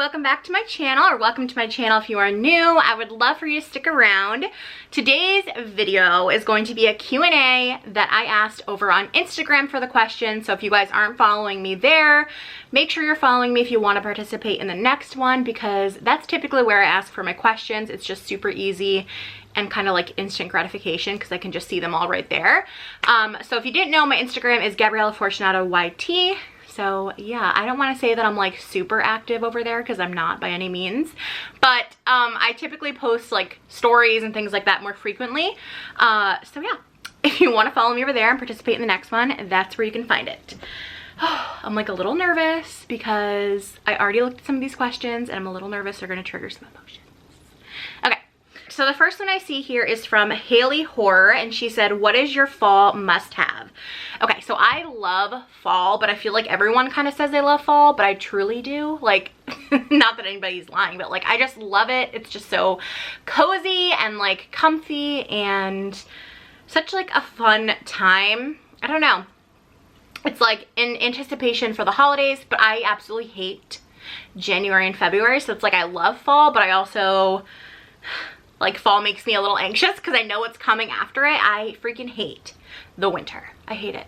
welcome back to my channel, or welcome to my channel if you are new. I would love for you to stick around. Today's video is going to be a Q&A that I asked over on Instagram for the question. So if you guys aren't following me there, make sure you're following me if you want to participate in the next one, because that's typically where I ask for my questions. It's just super easy and kind of like instant gratification because I can just see them all right there. So if you didn't know, my Instagram is Gabriella Fortunato YT. So yeah, I don't want to say that I'm like super active over there because I'm not by any means, but I typically post like stories and things like that more frequently. So yeah, if you want to follow me over there and participate in the next one, that's where you can find it. I'm like a little nervous because I already looked at some of these questions and I'm a little nervous they're going to trigger some emotions. Okay. So the first one I see here is from Haley Horror, and she said, what is your fall must-have? Okay, so I love fall, but I feel like everyone kind of says they love fall, but I truly do. Like, not that anybody's lying, but like, I just love it. It's just so cozy and like comfy and such like a fun time. I don't know. It's like in anticipation for the holidays, but I absolutely hate January and February. So it's like, I love fall, but I also... like fall makes me a little anxious because I know what's coming after it. I freaking hate the winter. I hate it.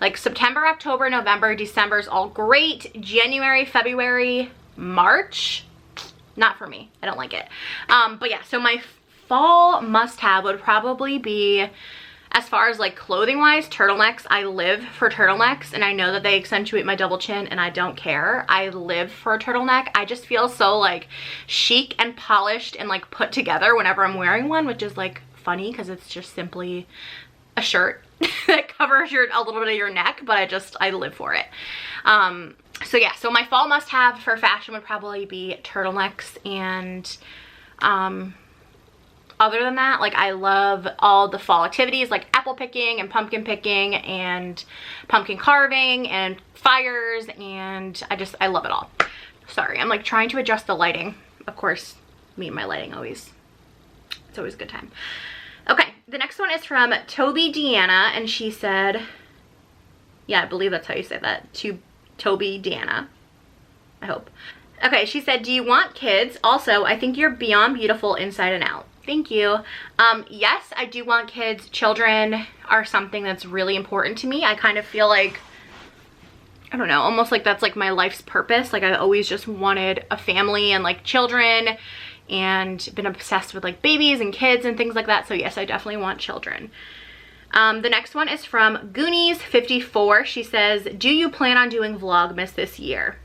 Like September, October, November, December is all great. January, February, March, not for me. I don't like it. But yeah, so my fall must-have would probably be, as far as like clothing wise, turtlenecks. I live for turtlenecks, and I know that they accentuate my double chin and I don't care. I live for a turtleneck. I just feel so like chic and polished and like put together whenever I'm wearing one, which is like funny because it's just simply a shirt that covers a little bit of your neck, but I live for it. So yeah, so my fall must-have for fashion would probably be turtlenecks, and other than that, like I love all the fall activities like apple picking and pumpkin picking and pumpkin carving and fires, and I love it all. Sorry, I'm like trying to adjust the lighting. Of course, me and my lighting it's always a good time. Okay, the next one is from Toby Deanna, and she said, yeah, I believe that's how you say that, to Toby Deanna, I hope. Okay, she said, do you want kids? Also, I think you're beyond beautiful inside and out. Thank you. Yes, I do want kids. Children are something that's really important to me. I kind of feel like, I don't know, almost like that's like my life's purpose. Like I always just wanted a family and like children, and been obsessed with like babies and kids and things like that. So yes, I definitely want children. The next one is from Goonies54. She says, do you plan on doing Vlogmas this year?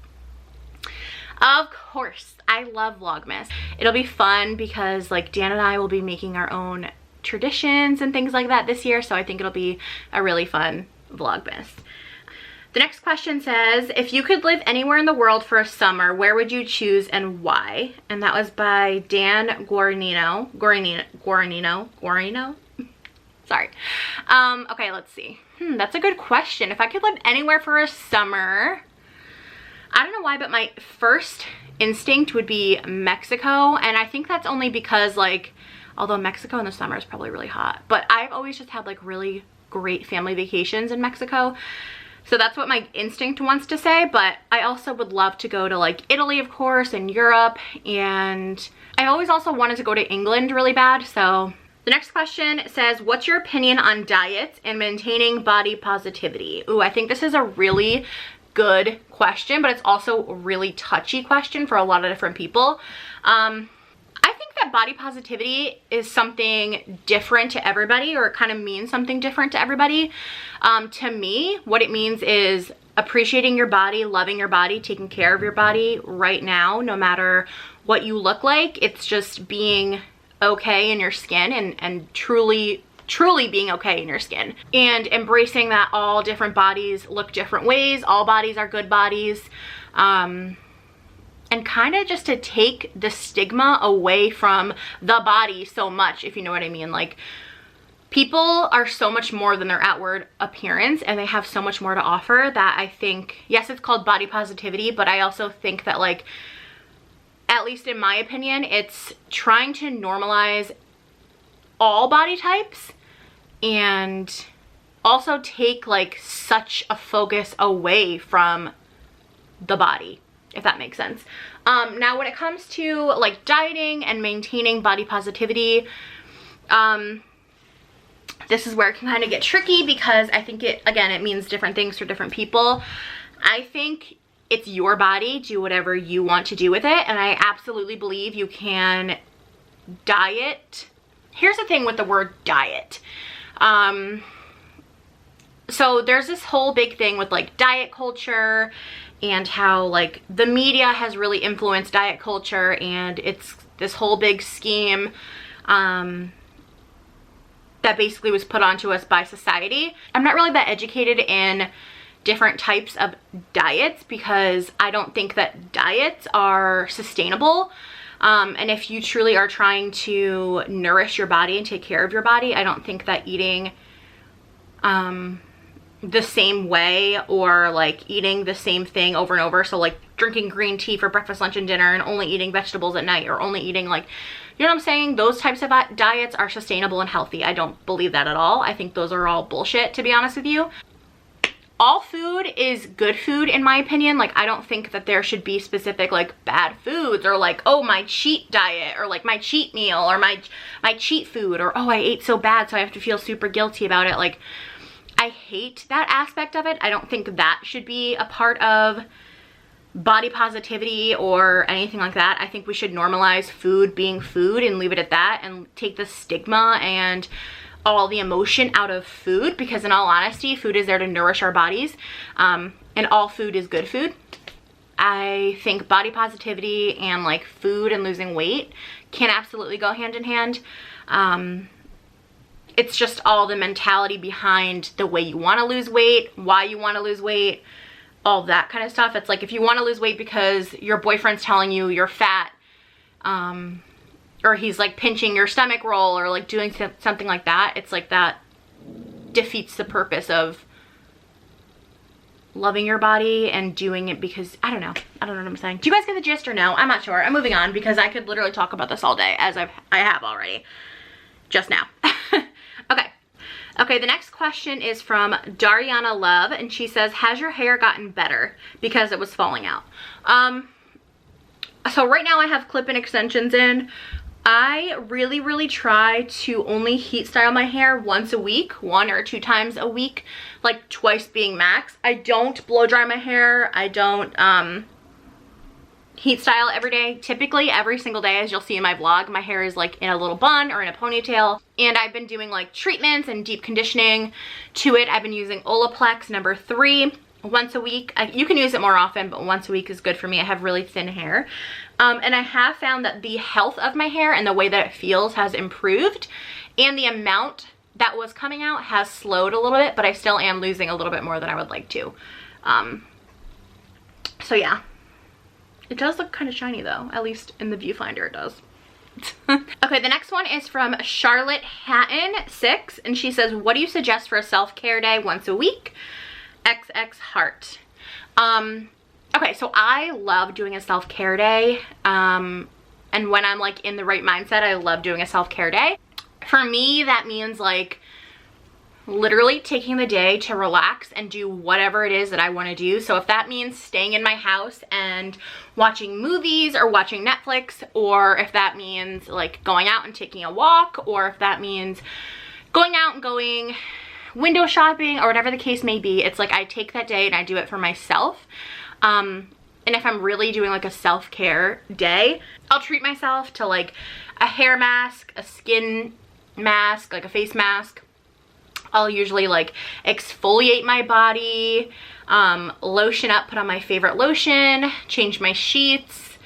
Of course, I love Vlogmas. It'll be fun because like Dan and I will be making our own traditions and things like that this year, so I think it'll be a really fun Vlogmas. The next question says, if you could live anywhere in the world for a summer, where would you choose and why? And that was by Dan Guarinino. Sorry. Okay, let's see. That's a good question. If I could live anywhere for a summer, I don't know why, but my first instinct would be Mexico. And I think that's only because like, although Mexico in the summer is probably really hot, but I've always just had like really great family vacations in Mexico. So that's what my instinct wants to say. But I also would love to go to like Italy, of course, and Europe. And I always also wanted to go to England really bad. So the next question says, what's your opinion on diets and maintaining body positivity? Ooh, I think this is a really good question, but it's also a really touchy question for a lot of different people. I think that body positivity is something different to everybody, or it kind of means something different to everybody. To me, what it means is appreciating your body, loving your body, taking care of your body right now, no matter what you look like. It's just being okay in your skin and truly being okay in your skin, and embracing that all different bodies look different ways. All bodies are good bodies. And kind of just to take the stigma away from the body so much, if you know what I mean. Like, people are so much more than their outward appearance, and they have so much more to offer that I think, yes, it's called body positivity, but I also think that like, at least in my opinion, it's trying to normalize all body types and also take like such a focus away from the body. if that makes sense. Now when it comes to like dieting and maintaining body positivity, this is where it can kind of get tricky, because I think it means different things for different people. I think it's your body, do whatever you want to do with it, and I absolutely believe you can diet. Here's the thing with the word diet. So there's this whole big thing with like diet culture and how like the media has really influenced diet culture, and it's this whole big scheme that basically was put onto us by society. I'm not really that educated in different types of diets, because I don't think that diets are sustainable. And if you truly are trying to nourish your body and take care of your body, I don't think that eating the same way, or like eating the same thing over and over, so like drinking green tea for breakfast, lunch, and dinner, and only eating vegetables at night, or only eating like, you know what I'm saying, those types of diets are sustainable and healthy. I don't believe that at all. I think those are all bullshit, to be honest with you. All food is good food in my opinion. Like, I don't think that there should be specific like bad foods, or like, oh, my cheat diet, or like my cheat meal, or my cheat food, or oh, I ate so bad so I have to feel super guilty about it. Like, I hate that aspect of it. I don't think that should be a part of body positivity or anything like that. I think we should normalize food being food and leave it at that, and take the stigma and all the emotion out of food, because in all honesty, food is there to nourish our bodies, and all food is good food. I think body positivity and like food and losing weight can absolutely go hand in hand. It's just all the mentality behind the way you want to lose weight, why you want to lose weight, all that kind of stuff. It's like, if you want to lose weight because your boyfriend's telling you you're fat, or he's like pinching your stomach roll, or like doing something like that, it's like that defeats the purpose of loving your body and doing it because, I don't know what I'm saying. Do you guys get the gist or no? I'm not sure. I'm moving on, because I could literally talk about this all day, as I have already just now. Okay, the next question is from Dariana Love, and she says, has your hair gotten better because it was falling out? So right now I have clip-in extensions in. I really try to only heat style my hair once a week, 1 or 2 times a week, like twice being max. I don't blow dry my hair. I don't heat style every day. Typically every single day, as you'll see in my vlog, my hair is like in a little bun or in a ponytail, and I've been doing like treatments and deep conditioning to it. I've been using Olaplex number 3 once a week. You can use it more often, but once a week is good for me. I have really thin hair, and I have found that the health of my hair and the way that it feels has improved, and the amount that was coming out has slowed a little bit, but I still am losing a little bit more than I would like to. So yeah. It does look kind of shiny though, at least in the viewfinder it does. Okay, the next one is from Charlotte Hatton 6, and she says, what do you suggest for a self-care day once a week? XX heart. Okay, so I love doing a self-care day, and when I'm like in the right mindset, I love doing a self-care day. For me, that means like literally taking the day to relax and do whatever it is that I want to do. So if that means staying in my house and watching movies or watching Netflix, or if that means like going out and taking a walk, or if that means going out and going window shopping, or whatever the case may be, it's like I take that day and I do it for myself. And if I'm really doing like a self-care day, I'll treat myself to like a hair mask, a skin mask, like a face mask. I'll usually like exfoliate my body, lotion up, put on my favorite lotion, change my sheets,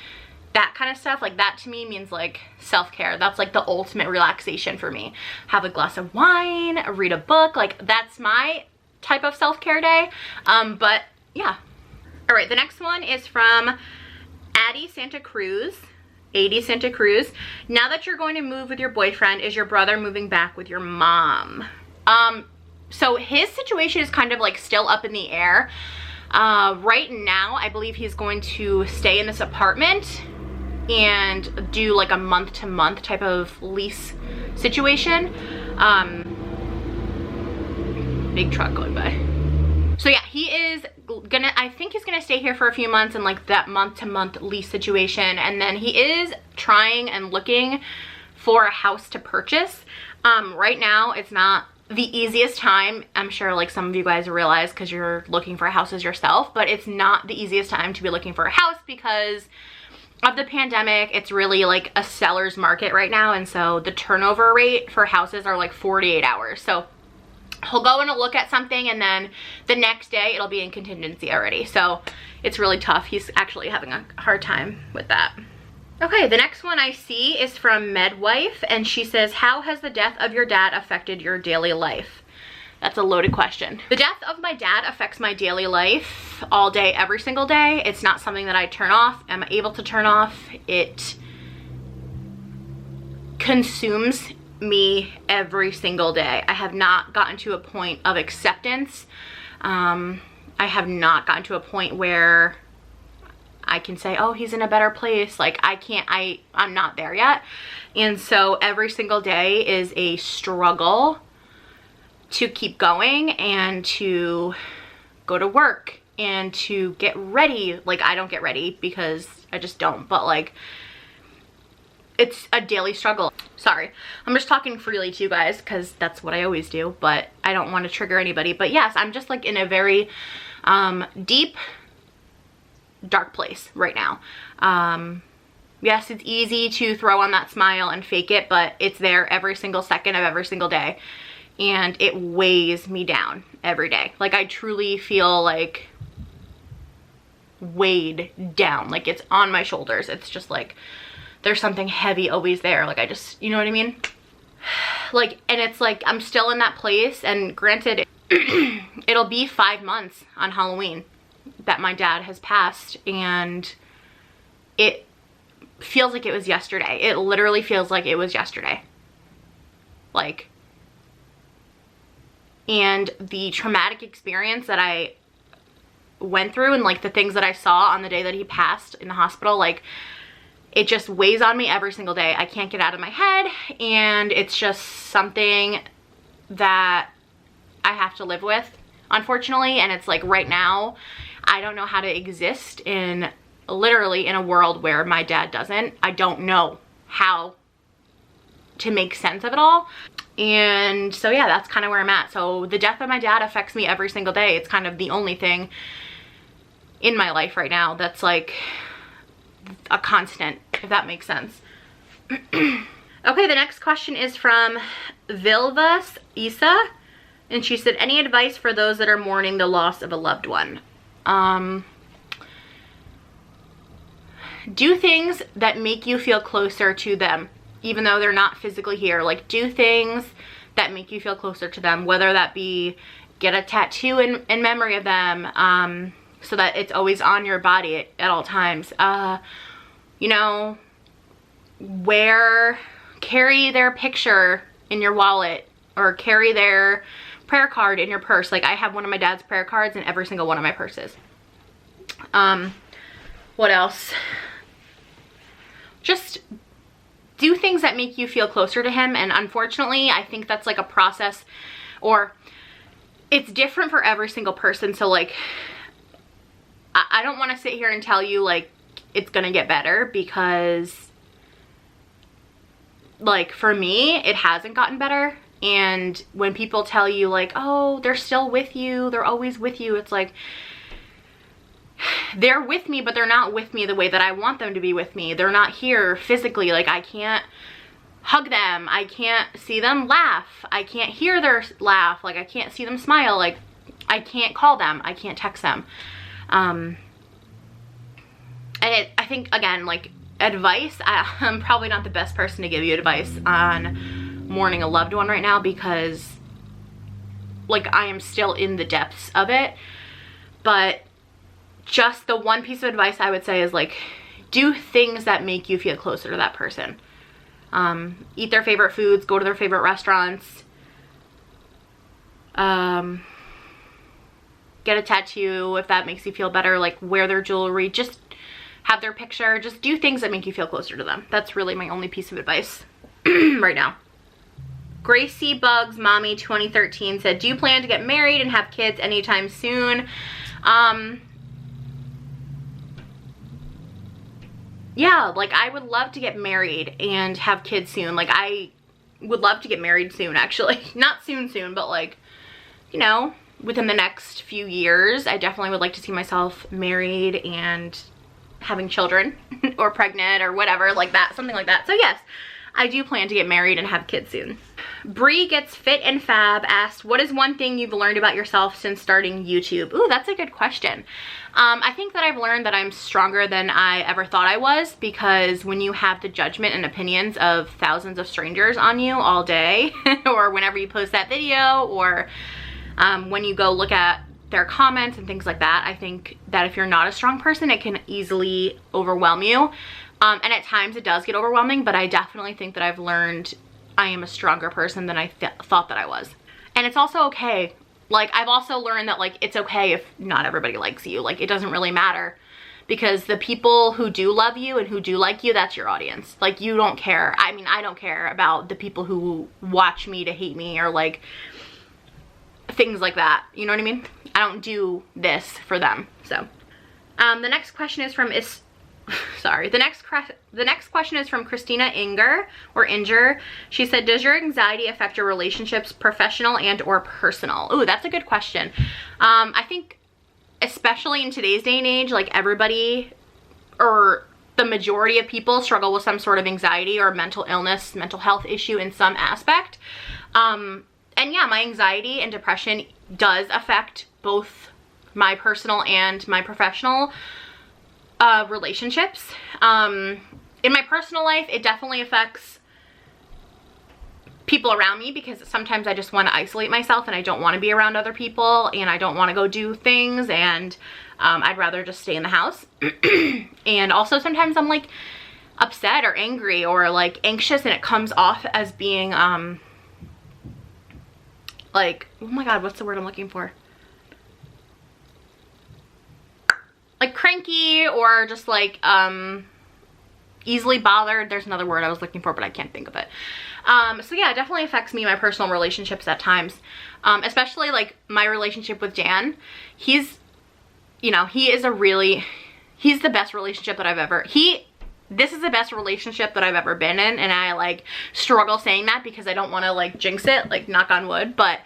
that kind of stuff. Like that to me means like self-care. That's like the ultimate relaxation for me. Have a glass of wine, read a book, like that's my type of self-care day. But yeah. All right, the next one is from Addie Santa Cruz. AD Santa Cruz. Now that you're going to move with your boyfriend, is your brother moving back with your mom? So his situation is kind of like still up in the air. Right now, I believe he's going to stay in this apartment and do like a month-to-month type of lease situation. Big truck going by. So yeah, he is I think he's gonna stay here for a few months in like that month-to-month lease situation, and then he is trying and looking for a house to purchase. Right now it's not the easiest time. I'm sure like some of you guys realize because you're looking for houses yourself, but it's not the easiest time to be looking for a house because of the pandemic. It's really like a seller's market right now, and so the turnover rate for houses are like 48 hours. So he'll go and look at something, and then the next day it'll be in contingency already. So it's really tough. He's actually having a hard time with that. Okay, the next one I see is from Medwife, and she says, how has the death of your dad affected your daily life? That's a loaded question. The death of my dad affects my daily life all day, every single day. It's not something that I turn off. I'm able to turn off. It consumes me every single day. I have not gotten to a point of acceptance. I have not gotten to a point where I can say, oh, he's in a better place. Like I'm not there yet. And so every single day is a struggle to keep going and to go to work and to get ready. Like I don't get ready because I just don't, but like it's a daily struggle. Sorry, I'm just talking freely to you guys because that's what I always do, but I don't want to trigger anybody. But yes, I'm just like in a very deep, dark place right now. Yes, it's easy to throw on that smile and fake it, but it's there every single second of every single day, and it weighs me down every day. Like I truly feel like weighed down, like it's on my shoulders. It's just like there's something heavy always there. Like I just, you know what I mean? Like, and it's like I'm still in that place, and granted it'll be 5 months on Halloween that my dad has passed, and it feels like it was yesterday. It literally feels like it was yesterday. Like, and the traumatic experience that I went through and like the things that I saw on the day that he passed in the hospital, like it just weighs on me every single day. I can't get out of my head, and it's just something that I have to live with, unfortunately. And it's like right now I don't know how to exist in literally in a world where my dad doesn't. I don't know how to make sense of it all. And so yeah, that's kind of where I'm at. So the death of my dad affects me every single day. It's kind of the only thing in my life right now that's like a constant, if that makes sense. Okay, the next question is from Vilvas Isa, and she said, any advice for those that are mourning the loss of a loved one? Do things that make you feel closer to them, even though they're not physically here. Like do things that make you feel closer to them, whether that be get a tattoo in memory of them, so that it's always on your body at all times. You know, carry their picture in your wallet, or carry their prayer card in your purse. Like I have one of my dad's prayer cards in every single one of my purses. What else? Just do things that make you feel closer to him. And unfortunately, I think that's like a process, or it's different for every single person. So like, I don't want to sit here and tell you like it's gonna get better, because like for me, it hasn't gotten better. And when people tell you like, oh, they're still with you, they're always with you, it's like, they're with me, but they're not with me the way that I want them to be with me. They're not here physically. Like I can't hug them. I can't see them laugh. I can't hear their laugh. Like I can't see them smile. Like I can't call them. I can't text them. And I think, again, like advice, I'm probably not the best person to give you advice on mourning a loved one right now, because like I am still in the depths of it. But just the one piece of advice I would say is like, do things that make you feel closer to that person. Eat their favorite foods, go to their favorite restaurants, get a tattoo if that makes you feel better, like wear their jewelry, just have their picture, just do things that make you feel closer to them. That's really my only piece of advice right now. Gracie Bugs Mommy 2013 said, do you plan to get married and have kids anytime soon? Yeah, like I would love to get married and have kids soon. Like I would love to get married soon, actually. Not soon, but like, you know, within the next few years. I definitely would like to see myself married and having children or pregnant or whatever like that, something like that. So yes, I do plan to get married and have kids soon. Bree Gets Fit and Fab asked, what is one thing you've learned about yourself since starting YouTube? Ooh, that's a good question. I think that I've learned that I'm stronger than I ever thought I was, because when you have the judgment and opinions of thousands of strangers on you all day, or whenever you post that video, or when you go look at their comments and things like that, I think that if you're not a strong person, it can easily overwhelm you. And at times it does get overwhelming, but I definitely think that I've learned I am a stronger person than I thought that I was. And it's also okay. Like, I've also learned that, like, it's okay if not everybody likes you. Like, it doesn't really matter, because the people who do love you and who do like you, that's your audience. Like, you don't care. I mean, I don't care about the people who watch me to hate me or, like, things like that. You know what I mean? I don't do this for them. So, the next question is from the next question is from Christina Inger. She said, does your anxiety affect your relationships, professional and or personal? Ooh, that's a good question. I think especially in today's day and age, like everybody, or the majority of people, struggle with some sort of anxiety or mental illness, mental health issue in some aspect. And yeah, my anxiety and depression does affect both my personal and my professional relationships. In my personal life, it definitely affects people around me, because sometimes I just want to isolate myself and I don't want to be around other people and I don't want to go do things, and I'd rather just stay in the house. And also sometimes I'm like upset or angry or like anxious, and it comes off as being like, oh my god, what's the word I'm looking for? Like cranky, or just like easily bothered. There's another word I was looking for, but I can't think of it. So yeah, it definitely affects me, my personal relationships at times, especially like my relationship with Dan. He's, you know, he's the best relationship that I've ever, this is the best relationship that I've ever been in, and I like struggle saying that because I don't want to like jinx it, like knock on wood, but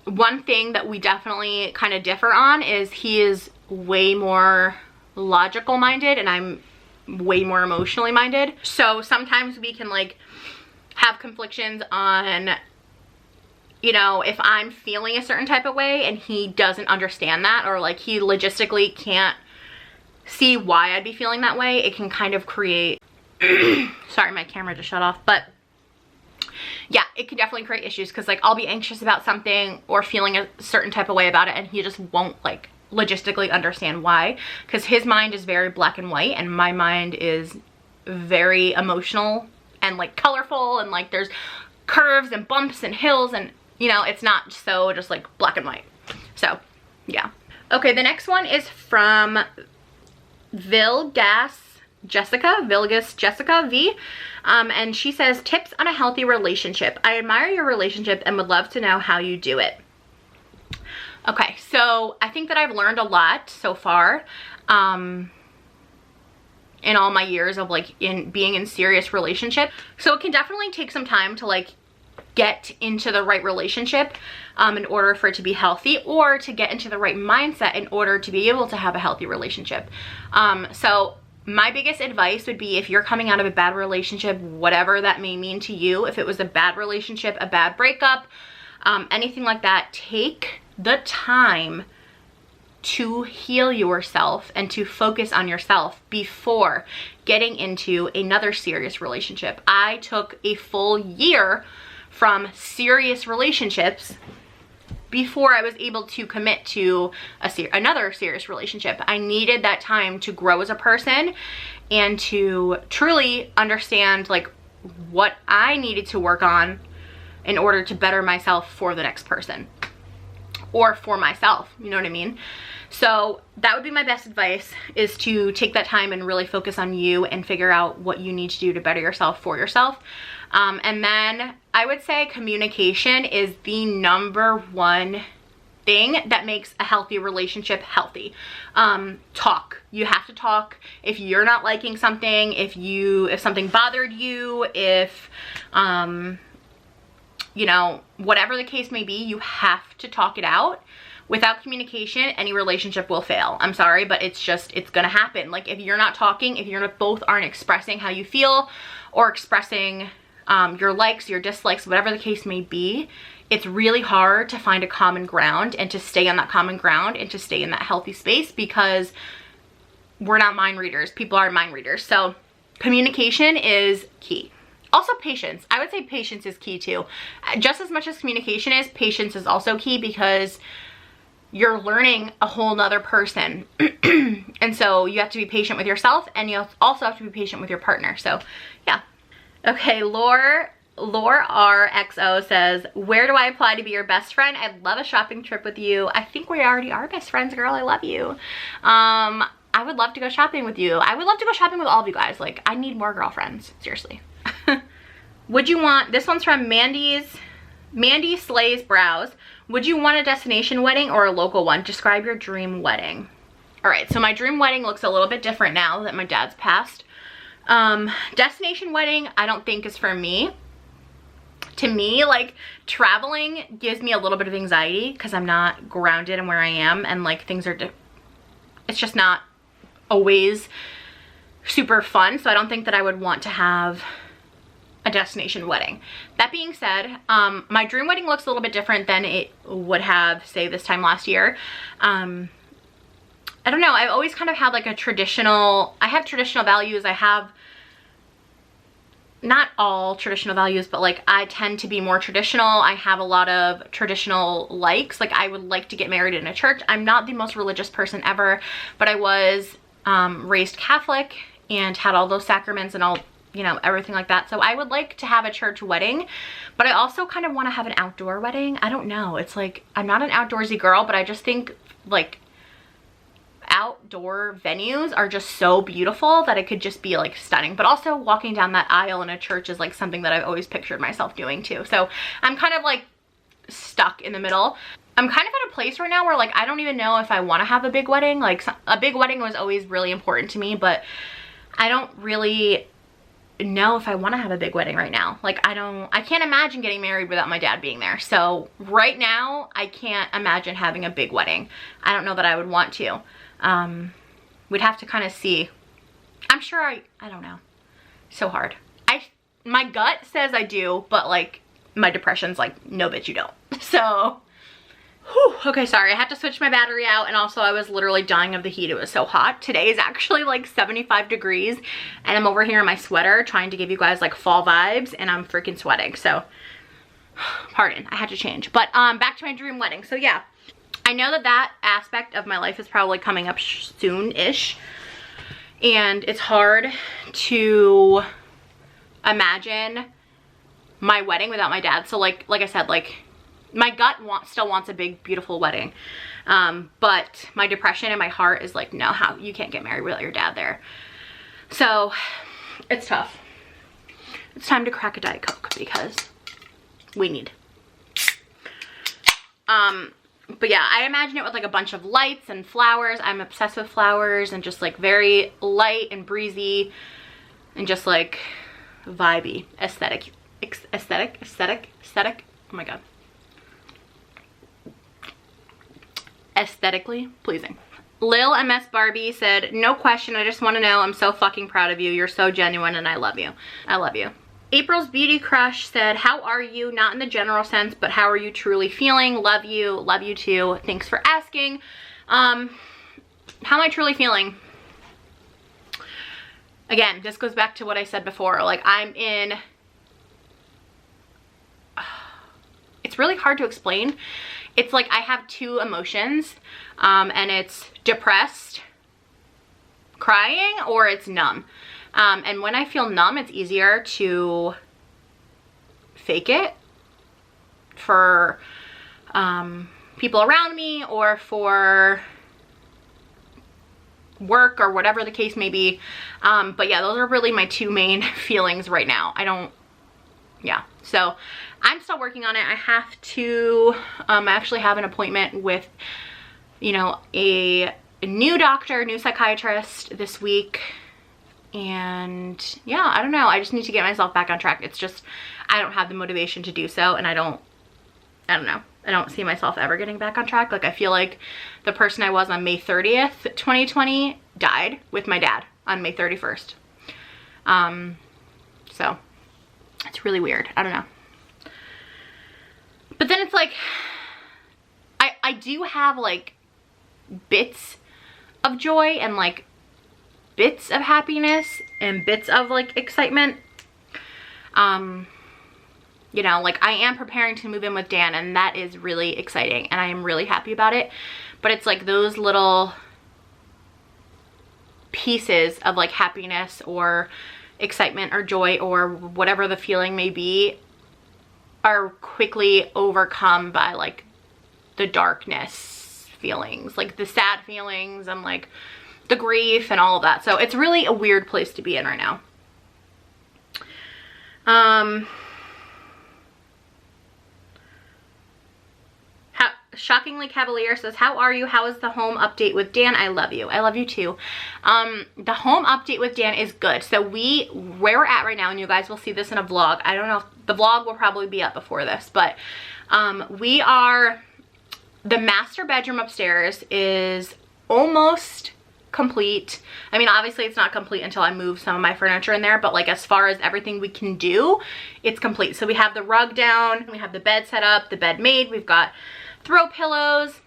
one thing that we definitely kind of differ on is he is way more logical minded and I'm way more emotionally minded. So sometimes we can like have conflictions on, you know, if I'm feeling a certain type of way and he doesn't understand that, or like he logistically can't see why I'd be feeling that way, it can kind of create sorry, my camera just shut off, but yeah, it can definitely create issues, because like I'll be anxious about something or feeling a certain type of way about it, and he just won't like logistically understand why, because his mind is very black and white and my mind is very emotional and like colorful, and like there's curves and bumps and hills, and you know, it's not so just like black and white. So yeah. Okay, the next one is from Vilgas Jessica V, and she says, tips on a healthy relationship. I admire your relationship and would love to know how you do it. Okay, so I think that I've learned a lot so far in all my years of like being in serious relationship. So it can definitely take some time to like get into the right relationship in order for it to be healthy, or to get into the right mindset in order to be able to have a healthy relationship. So my biggest advice would be, if you're coming out of a bad relationship, whatever that may mean to you, if it was a bad relationship, a bad breakup, anything like that, take the time to heal yourself and to focus on yourself before getting into another serious relationship. I took a full year from serious relationships before I was able to commit to another serious relationship. I needed that time to grow as a person and to truly understand like what I needed to work on in order to better myself for the next person, or for myself, you know what I mean? So that would be my best advice, is to take that time and really focus on you and figure out what you need to do to better yourself for yourself. And then I would say communication is the #1 thing that makes a healthy relationship healthy. Talk. You have to talk. If you're not liking something, if something bothered you, if you know, whatever the case may be, you have to talk it out. Without communication, any relationship will fail. I'm sorry, but it's gonna happen. Like, if you're not talking, if you're both aren't expressing how you feel or expressing your likes, your dislikes, whatever the case may be, it's really hard to find a common ground and to stay on that common ground and to stay in that healthy space, because we're not mind readers. People are mind readers. So communication is key. Also patience. I would say patience is key too. Just as much as communication is, patience is also key, because you're learning a whole nother person. And so you have to be patient with yourself, and you also have to be patient with your partner. So yeah. Okay, Laura RXO says, where do I apply to be your best friend? I'd love a shopping trip with you. I think we already are best friends, girl. I love you. I would love to go shopping with you. I would love to go shopping with all of you guys. Like, I need more girlfriends, seriously. Would you want, this one's from Mandy Slays Brows. Would you want a destination wedding or a local one? Describe your dream wedding. All right, so my dream wedding looks a little bit different now that my dad's passed. Destination wedding, I don't think is for me. To me, like, traveling gives me a little bit of anxiety because I'm not grounded in where I am, and like things are, it's just not always super fun. So I don't think that I would want to have a destination wedding. That being said, my dream wedding looks a little bit different than it would have, say, this time last year. I don't know, I've always kind of had like a traditional, I have traditional values. I have not all traditional values, but like I tend to be more traditional. I have a lot of traditional likes. Like, I would like to get married in a church. I'm not the most religious person ever, but I was raised Catholic and had all those sacraments and all, you know, everything like that. So I would like to have a church wedding, but I also kind of want to have an outdoor wedding. I don't know. It's like, I'm not an outdoorsy girl, but I just think like outdoor venues are just so beautiful that it could just be like stunning. But also walking down that aisle in a church is like something that I've always pictured myself doing too. So I'm kind of like stuck in the middle. I'm kind of at a place right now where like I don't even know if I want to have a big wedding. Like, a big wedding was always really important to me, but I don't really know if I want to have a big wedding right now. Like, I can't imagine getting married without my dad being there. So right now I can't imagine having a big wedding. I don't know that I would want to. We'd have to kind of see. I'm sure I don't know. So hard. My gut says I do, but like my depression's like, no bitch, you don't. So whew, okay, sorry, I had to switch my battery out, and also I was literally dying of the heat. It was so hot. Today is actually like 75 degrees, and I'm over here in my sweater trying to give you guys like fall vibes, and I'm freaking sweating. So pardon, I had to change. But back to my dream wedding. So yeah, I know that aspect of my life is probably coming up soon-ish, and it's hard to imagine my wedding without my dad. So like I said, like, my gut still wants a big, beautiful wedding. But my depression and my heart is like, no, how you can't get married without your dad there. So it's tough. It's time to crack a Diet Coke because we need. But yeah, I imagine it with like a bunch of lights and flowers. I'm obsessed with flowers, and just like very light and breezy and just like vibey, aesthetic. Oh my God. Aesthetically pleasing. Lil MS Barbie said, no question, I just want to know, I'm so fucking proud of you. You're so genuine, and I love you. I love you. April's Beauty Crush said, how are you? Not in the general sense, but how are you truly feeling? Love you too. Thanks for asking. How am I truly feeling? Again, this goes back to what I said before. Like, it's really hard to explain. It's like I have two emotions, and it's depressed, crying, or it's numb. And when I feel numb, it's easier to fake it for people around me or for work or whatever the case may be. But yeah, those are really my two main feelings right now. Yeah, So I'm still working on it. I have to actually have an appointment with, you know, a new doctor, new psychiatrist this week. And yeah, I don't know. I just need to get myself back on track. It's just, I don't have the motivation to do so. And I don't know. I don't see myself ever getting back on track. Like, I feel like the person I was on May 30th, 2020 died with my dad on May 31st. So it's really weird. I don't know. But then it's like, I do have like bits of joy and like bits of happiness and bits of like excitement. You know, like I am preparing to move in with Dan, and that is really exciting and I am really happy about it. But it's like those little pieces of like happiness or excitement or joy or whatever the feeling may be are quickly overcome by like the darkness feelings, like the sad feelings and like the grief and all of that. So it's really a weird place to be in right now. Shockingly Cavalier says, how are you? How is the home update with Dan? I love you. I love you too. The home update with Dan is good. So where we're at right now, and you guys will see this in a vlog. I don't know if the vlog will probably be up before this, but the master bedroom upstairs is almost complete. I mean, obviously it's not complete until I move some of my furniture in there, but like as far as everything we can do, it's complete. So we have the rug down, we have the bed set up, the bed made, we've got throw pillows.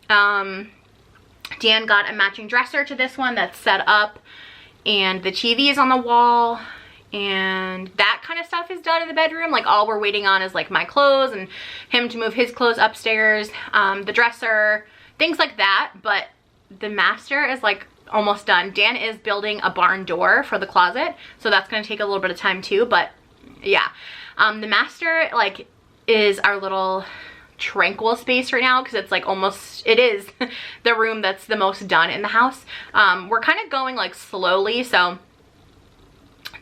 Dan got a matching dresser to this one that's set up, and the TV is on the wall, and that kind of stuff is done in the bedroom. Like all we're waiting on is like my clothes and him to move his clothes upstairs, the dresser, things like that. But the master is like almost done. Dan is building a barn door for the closet, so that's going to take a little bit of time too. But yeah, the master like is our little tranquil space right now, because it's like it is the room that's the most done in the house. We're kind of going like slowly. So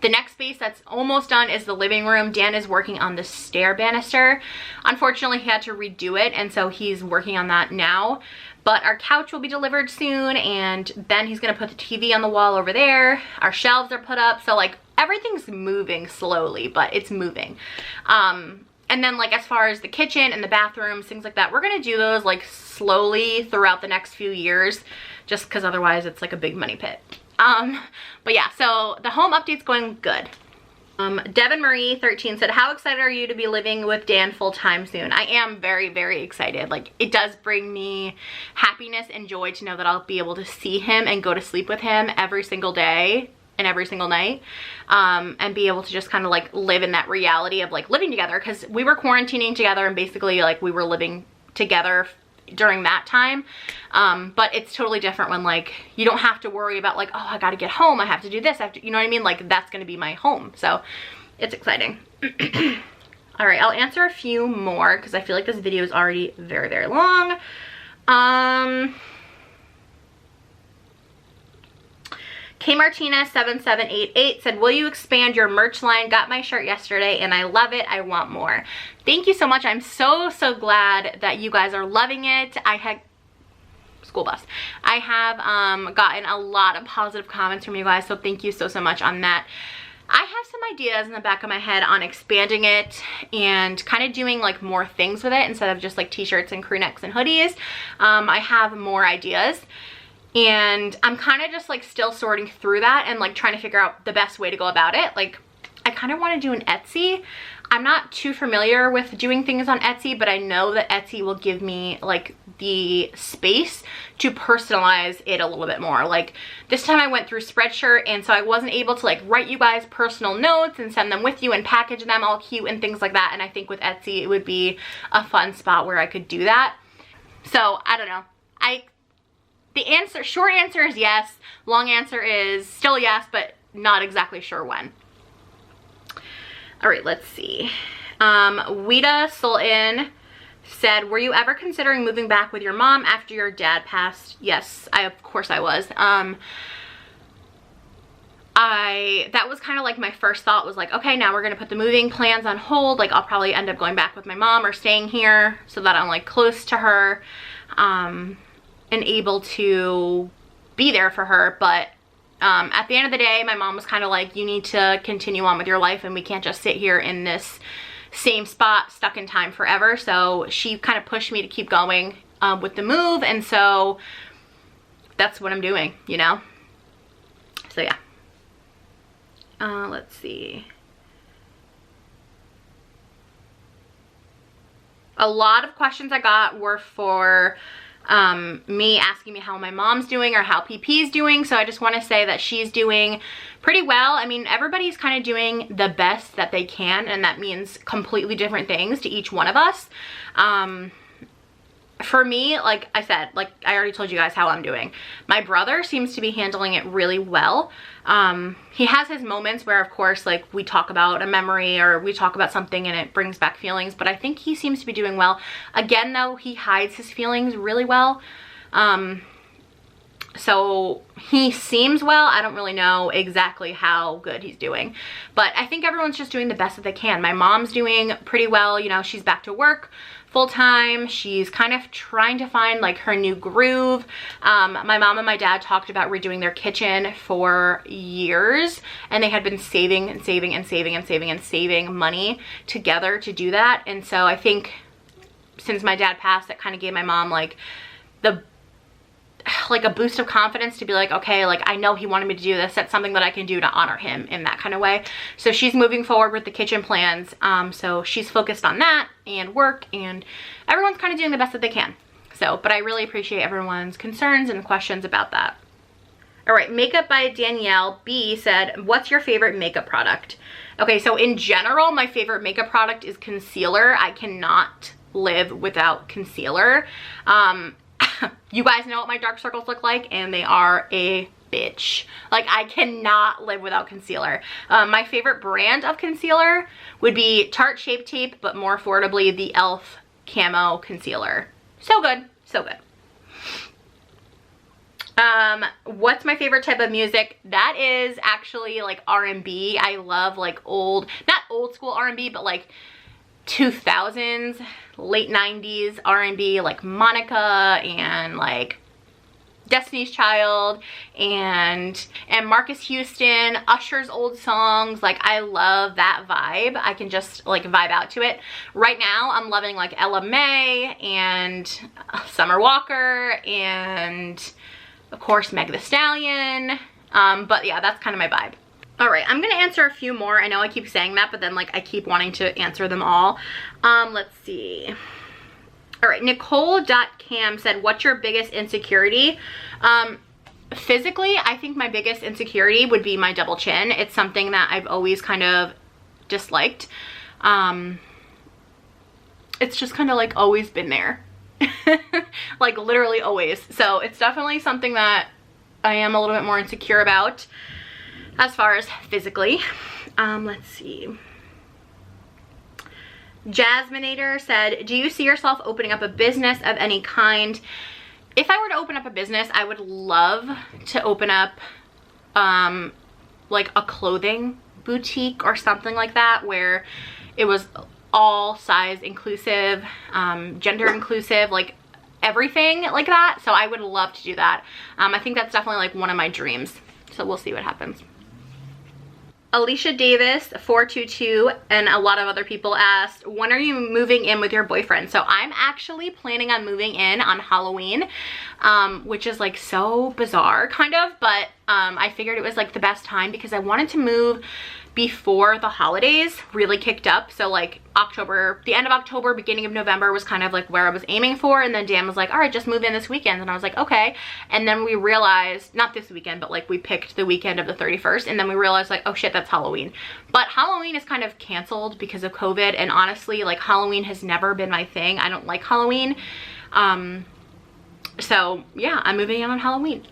the next space that's almost done is the living room. Dan is working on the stair banister. Unfortunately, he had to redo it, and so he's working on that now. But our couch will be delivered soon, and then he's gonna put the TV on the wall over there. Our shelves are put up, so like everything's moving slowly, but it's moving. And then like as far as the kitchen and the bathrooms, things like that, we're gonna do those like slowly throughout the next few years, just because otherwise it's like a big money pit. But yeah, so the home update's going good. Devin Marie 13 said, how excited are you to be living with Dan full-time soon? I am very, very excited. Like, it does bring me happiness and joy to know that I'll be able to see him and go to sleep with him every single day and every single night, and be able to just kind of like live in that reality of like living together, because we were quarantining together and basically like we were living together during that time. But it's totally different when like you don't have to worry about like, oh, I gotta get home, I have to do this, I have to, you know what I mean? Like that's gonna be my home, so it's exciting. All right, I'll answer a few more because I feel like this video is already very, very long. K Martina 7788 said, will you expand your merch line? Got my shirt yesterday and I love it. I want more. Thank you so much. I'm so glad that you guys are loving it. I have gotten a lot of positive comments from you guys, so thank you so much on that. I have some ideas in the back of my head on expanding it and kind of doing like more things with it instead of just like t-shirts and crew necks and hoodies. I have more ideas, and I'm kind of just like still sorting through that and like trying to figure out the best way to go about it. Like I kind of want to do an Etsy. I'm not too familiar with doing things on Etsy, but I know that Etsy will give me like the space to personalize it a little bit more. Like this time I went through Spreadshirt, and so I wasn't able to like write you guys personal notes and send them with you and package them all cute and things like that. And I think with Etsy it would be a fun spot where I could do that. So I don't know. Short answer is yes. Long answer is still yes, but not exactly sure when. All right, let's see. Wida Sultan said, were you ever considering moving back with your mom after your dad passed? Yes, of course I was. that was kind of like my first thought was like, okay, now we're gonna put the moving plans on hold. Like I'll probably end up going back with my mom or staying here so that I'm like close to her and able to be there for her. But at the end of the day, my mom was kind of like, you need to continue on with your life and we can't just sit here in this same spot stuck in time forever. So she kind of pushed me to keep going with the move, and so that's what I'm doing, you know? So yeah. Let's see. A lot of questions I got were for me asking me how my mom's doing or how PP's doing. So I just want to say that she's doing pretty well. I mean, everybody's kind of doing the best that they can, and that means completely different things to each one of us. For me, like I said, like I already told you guys how I'm doing. My brother seems to be handling it really well. He has his moments where, of course, like we talk about a memory or we talk about something and it brings back feelings, but I think he seems to be doing well. Again, though, he hides his feelings really well. So he seems well. I don't really know exactly how good he's doing, but I think everyone's just doing the best that they can. My mom's doing pretty well. You know, she's back to work full time. She's kind of trying to find like her new groove. My mom and my dad talked about redoing their kitchen for years, and they had been saving and saving and saving and saving and saving money together to do that. And so I think since my dad passed, that kind of gave my mom like a boost of confidence to be like, okay, like I know he wanted me to do this. That's something that I can do to honor him in that kind of way. So she's moving forward with the kitchen plans. So she's focused on that and work, and everyone's kind of doing the best that they can. So, but I really appreciate everyone's concerns and questions about that. All right, Makeup by Danielle B said, what's your favorite makeup product? Okay, so in general, my favorite makeup product is concealer. I cannot live without concealer. You guys know what my dark circles look like, and they are a bitch. Like, I cannot live without concealer. My favorite brand of concealer would be Tarte Shape Tape, but more affordably, the e.l.f. Camo Concealer. So good, so good. What's my favorite type of music? That is actually like R&B. I love like old, not old school R&B, but like 2000s, late 90s R&B, like Monica and like Destiny's Child and Marcus Houston, Usher's old songs. Like, I love that vibe. I can just like vibe out to it. Right now I'm loving like Ella Mai and Summer Walker and of course Meg Thee Stallion. But yeah, that's kind of my vibe. All right, I'm gonna answer a few more. I know I keep saying that, but then like I keep wanting to answer them all. Let's see. All right, Nicole.cam said, what's your biggest insecurity? Physically, I think my biggest insecurity would be my double chin. It's something that I've always kind of disliked. It's just kind of like always been there. Like literally always. So it's definitely something that I am a little bit more insecure about. As far as physically, let's see. Jasminator said, do you see yourself opening up a business of any kind? If I were to open up a business, I would love to open up like a clothing boutique or something like that, where it was all size inclusive, gender inclusive, like everything like that. So I would love to do that. I think that's definitely like one of my dreams. So we'll see what happens. Alicia Davis 422 and a lot of other people asked, when are you moving in with your boyfriend? So I'm actually planning on moving in on Halloween, which is like so bizarre kind of, but I figured it was like the best time because I wanted to move before the holidays really kicked up. So like October, the end of October, beginning of November was kind of like where I was aiming for. And then Dan was like, all right, just move in this weekend. And I was like, okay. And then we realized, not this weekend, but like we picked the weekend of the 31st. And then we realized like, oh shit, that's Halloween. But Halloween is kind of canceled because of COVID. And honestly, like Halloween has never been my thing. I don't like Halloween. So yeah, I'm moving in on Halloween.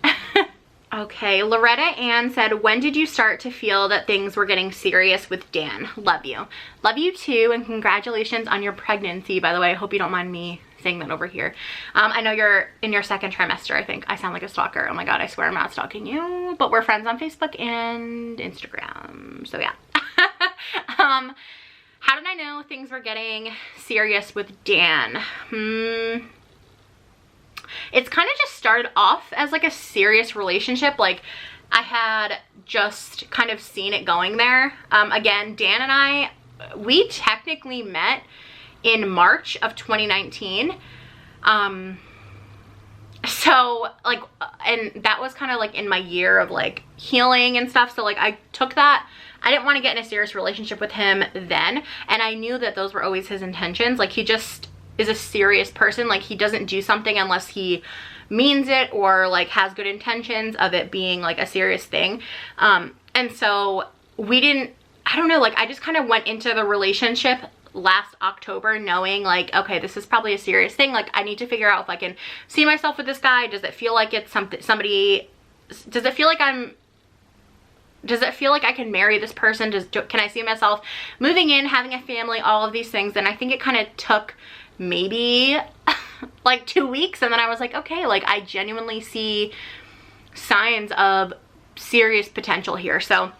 Okay, Loretta Ann said, when did you start to feel that things were getting serious with Dan? Love you. Love you too, and congratulations on your pregnancy, by the way. I hope you don't mind me saying that over here. I know you're in your second trimester, I think. I sound like a stalker. Oh my God, I swear I'm not stalking you, but we're friends on Facebook and Instagram. So yeah. How did I know things were getting serious with Dan? It's kind of just started off as like a serious relationship. Like I had just kind of seen it going there. Again, Dan and I, we technically met in March of 2019. So like, and that was kind of like in my year of like healing and stuff. So like I took that, I didn't want to get in a serious relationship with him then. And I knew that those were always his intentions. Like he just is a serious person. Like he doesn't do something unless he means it or like has good intentions of it being like a serious thing. And so we didn't, I don't know, like I just kind of went into the relationship last October knowing like, okay, this is probably a serious thing. Like I need to figure out if I can see myself with this guy. Does it feel like it's somebody, does it feel like I can marry this person? Can I see myself moving in, having a family, all of these things? And I think it kind of took maybe like 2 weeks. And then I was like, okay, like I genuinely see signs of serious potential here. So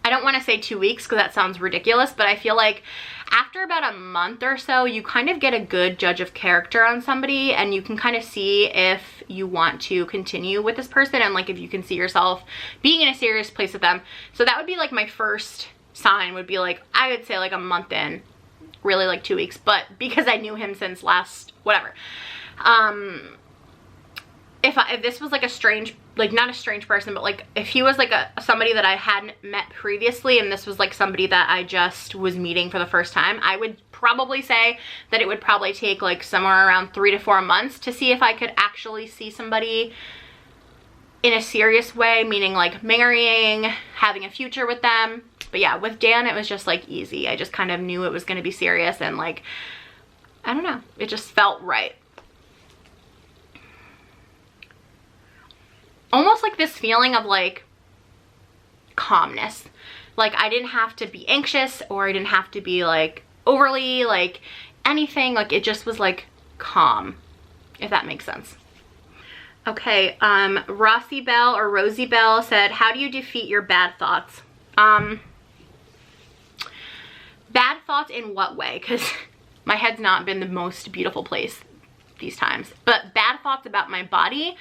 I don't want to say 2 weeks because that sounds ridiculous, but I feel like after about a month or so, you kind of get a good judge of character on somebody and you can kind of see if you want to continue with this person and like if you can see yourself being in a serious place with them. So that would be like my first sign would be like, I would say like a month in, really like 2 weeks, but because I knew him since last, whatever. If this was like a strange, like not a strange person, but like if he was like somebody that I hadn't met previously and this was like somebody that I just was meeting for the first time, I would probably say that it would probably take like somewhere around 3 to 4 months to see if I could actually see somebody in a serious way, meaning like marrying, having a future with them. But yeah, with Dan, it was just like easy. I just kind of knew it was going to be serious and like, I don't know, it just felt right. Almost like this feeling of like calmness. Like I didn't have to be anxious or I didn't have to be like overly like anything. Like it just was like calm, if that makes sense. Okay, Rossi Bell or Rosie Bell said, how do you defeat your bad thoughts? Bad thoughts in what way? Because my head's not been the most beautiful place these times. But bad thoughts about my body.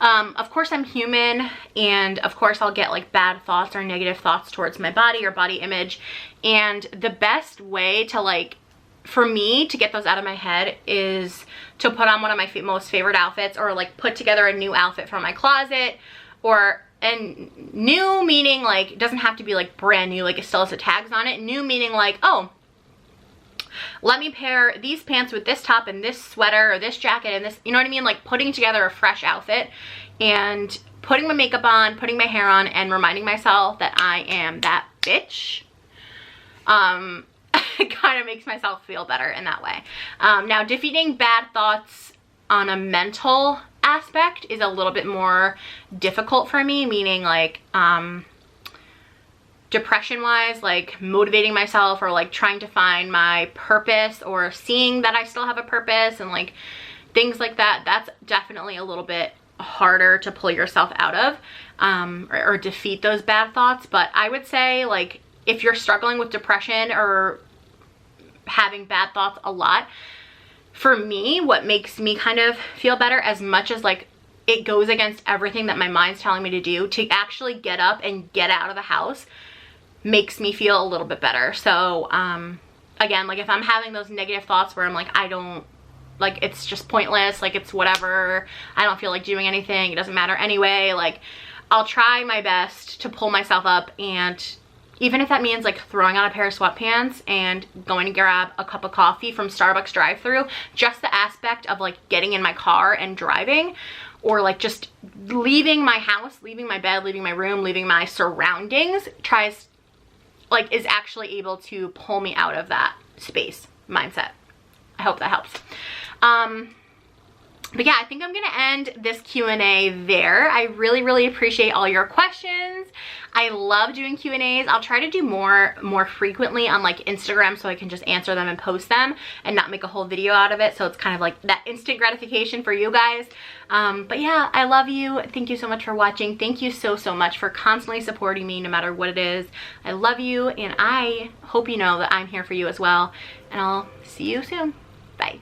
Of course I'm human and of course I'll get like bad thoughts or negative thoughts towards my body or body image. And the best way to like, for me to get those out of my head is to put on one of my most favorite outfits or like put together a new outfit from my closet and new meaning like, it doesn't have to be like brand new, like it still has the tags on it. New meaning like, oh, let me pair these pants with this top and this sweater or this jacket and this, you know what I mean? Like putting together a fresh outfit and putting my makeup on, putting my hair on and reminding myself that I am that bitch. It kind of makes myself feel better in that way. Now defeating bad thoughts on a mental aspect is a little bit more difficult for me, meaning like, depression wise, like motivating myself or like trying to find my purpose or seeing that I still have a purpose and like things like that. That's definitely a little bit harder to pull yourself out of or defeat those bad thoughts. But I would say like if you're struggling with depression or having bad thoughts a lot, for me, what makes me kind of feel better, as much as like it goes against everything that my mind's telling me to do, to actually get up and get out of the house makes me feel a little bit better. So again, like if I'm having those negative thoughts where I'm like, I don't, like it's just pointless, like it's whatever, I don't feel like doing anything, it doesn't matter anyway, like I'll try my best to pull myself up, and even if that means like throwing on a pair of sweatpants and going to grab a cup of coffee from Starbucks drive-thru, just the aspect of like getting in my car and driving, or like just leaving my house, leaving my bed, leaving my room, leaving my surroundings, is actually able to pull me out of that space mindset. I hope that helps. But yeah, I think I'm gonna end this Q&A there. I really, really appreciate all your questions. I love doing Q&As. I'll try to do more frequently on like Instagram so I can just answer them and post them and not make a whole video out of it. So it's kind of like that instant gratification for you guys. But yeah, I love you. Thank you so much for watching. Thank you so much for constantly supporting me no matter what it is. I love you, and I hope you know that I'm here for you as well. And I'll see you soon. Bye.